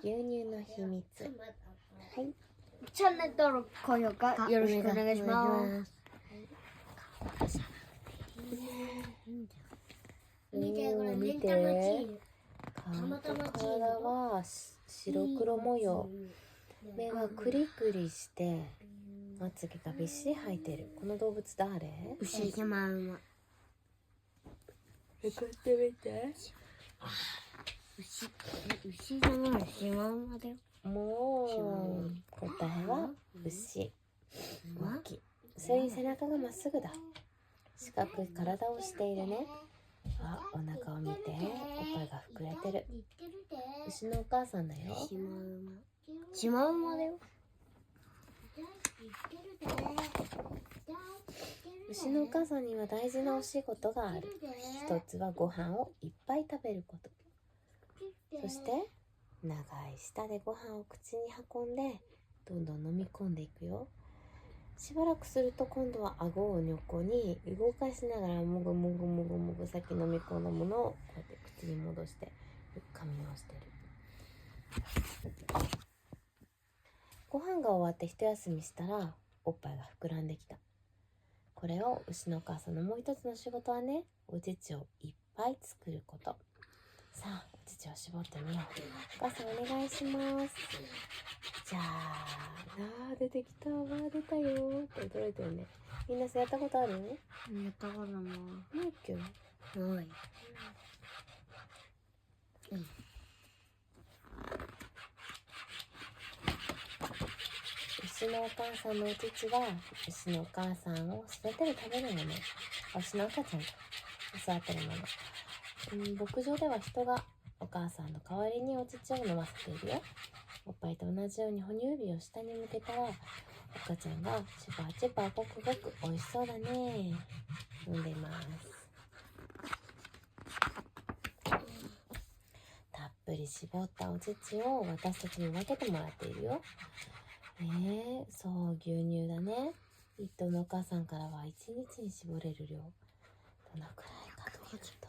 牛乳の秘密。はい。チャンネル登録、高評価よろしくお願いします。見て、これレンタルのチーズ。体は白黒模様。目はクリクリして、まつげがびっしり生えてる。この動物誰？牛シマウマ。こうやって見て。牛じゃない、シマウマだよ。もう答えは牛。大きい。それに背中がまっすぐだ。四角い体をしているね。あ、お腹を見て、おっぱいが膨れてる。牛のお母さんだよ。シマウマ。シマウマだよ。牛のお母さんには大事なお仕事がある。一つはご飯をいっぱい食べること。そして長い舌でご飯を口に運んでどんどん飲み込んでいくよ。しばらくすると今度は顎を横に動かしながらもぐもぐもぐもぐ先飲み込んだものをこうやって口に戻して噛みをしてる。ご飯が終わって一休みしたらおっぱいが膨らんできた。これを牛のお母さんのもう一つの仕事はね、お乳をいっぱい作ること。さあ、お乳を絞ってみよう。お母さんお願いします。じゃあ、出てきたわ、出たよって驚いてるね。みんなそうやったことある？やったことない。ないっけ？ない。牛のお母さんのお乳は牛のお母さんを育てるためのもの。牛の赤ちゃんが育てるもの。牧場では人がお母さんの代わりにお乳を飲ませているよ。おっぱいと同じように哺乳指を下に向けたら赤ちゃんがチュパチュパごくごくおいしそうだね。飲んでます。たっぷり絞ったお乳を私たちに分けてもらっているよ。そう、牛乳だね。一頭のお母さんからは1日に絞れる量。どのくらいかというと、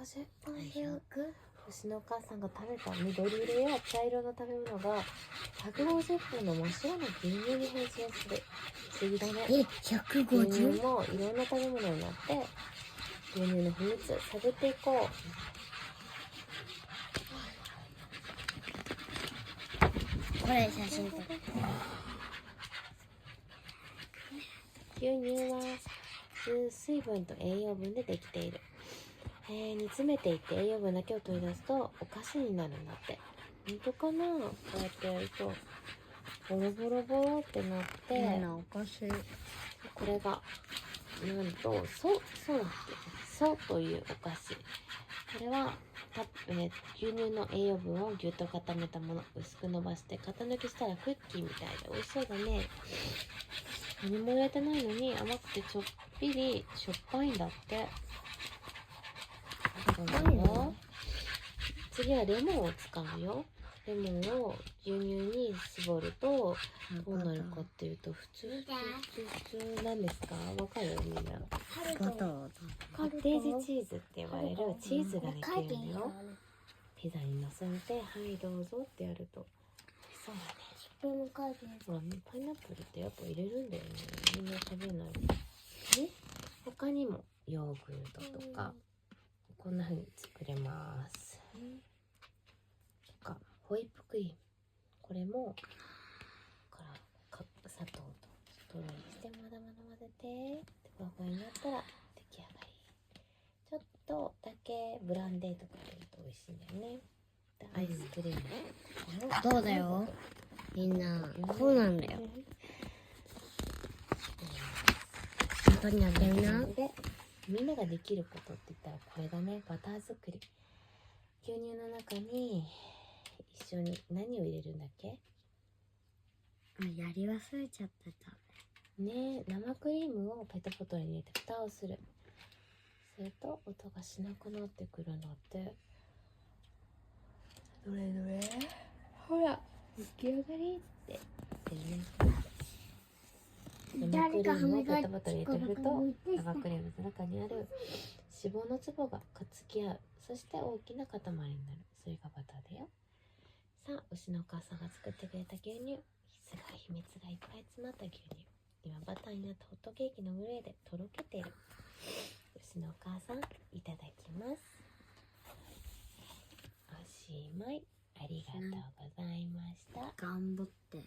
150本。牛のお母さんが食べた緑色や茶色の食べ物が150本の真っ白な牛乳に変身する。不思議だね。150？牛乳もいろんな食べ物になって、牛乳の秘密探っていこう。これ写真撮る。牛乳は水分と栄養分でできている。煮詰めていって栄養分だけを取り出すとお菓子になるんだって。本当かな？こうやってやるとボロボロボロってなって、お菓子。これがなんとソというお菓子。これは牛乳の栄養分をぎゅっと固めたもの。薄く伸ばして型抜きしたらクッキーみたいで美味しそうだね。何も入れてないのに甘くてちょっぴりしょっぱいんだって。次はレモンを使うよ。レモンを牛乳に絞るとどうなるかっていうと、普通なんですか？わかる？みんな。カッテージチーズって言われるチーズができるんだよ。ピザに乗せて、はいどうぞってやると。そうだね。パイナップルってやっぱ入れるんだよね。みんな食べない。他にもヨーグルトとか、こんな風に作れます。とかホイップクリーム、これも砂糖とストローにしてまだまだ混ぜて、ふわふわになったら出来上がり。ちょっとだけブランデーとか入れると美味しいんだよね。でアイスクリーム、どうだよみんな。こうなんだよ。本当にやってるな。でみんなができることって言ったらこれだね。バター作り。牛乳の中に一緒に何を入れるんだっけ？やり忘れちゃってたね。生クリームをペットボトルに入れて蓋をする。すると音がしなくなってくるんだって。どれどれ、ほら出来上がりって言ってるね。生クリームをペットボトルに入れて振ると生クリームの中にある脂肪の粒がくっつき合う。そして大きな塊になる。それがバターだよ。さあ、牛のお母さんが作ってくれた牛乳、すごい秘密がいっぱい詰まった牛乳。今バターになったホットケーキの上でとろけてる。牛のお母さん、いただきます。おしまい。ありがとうございました。頑張って。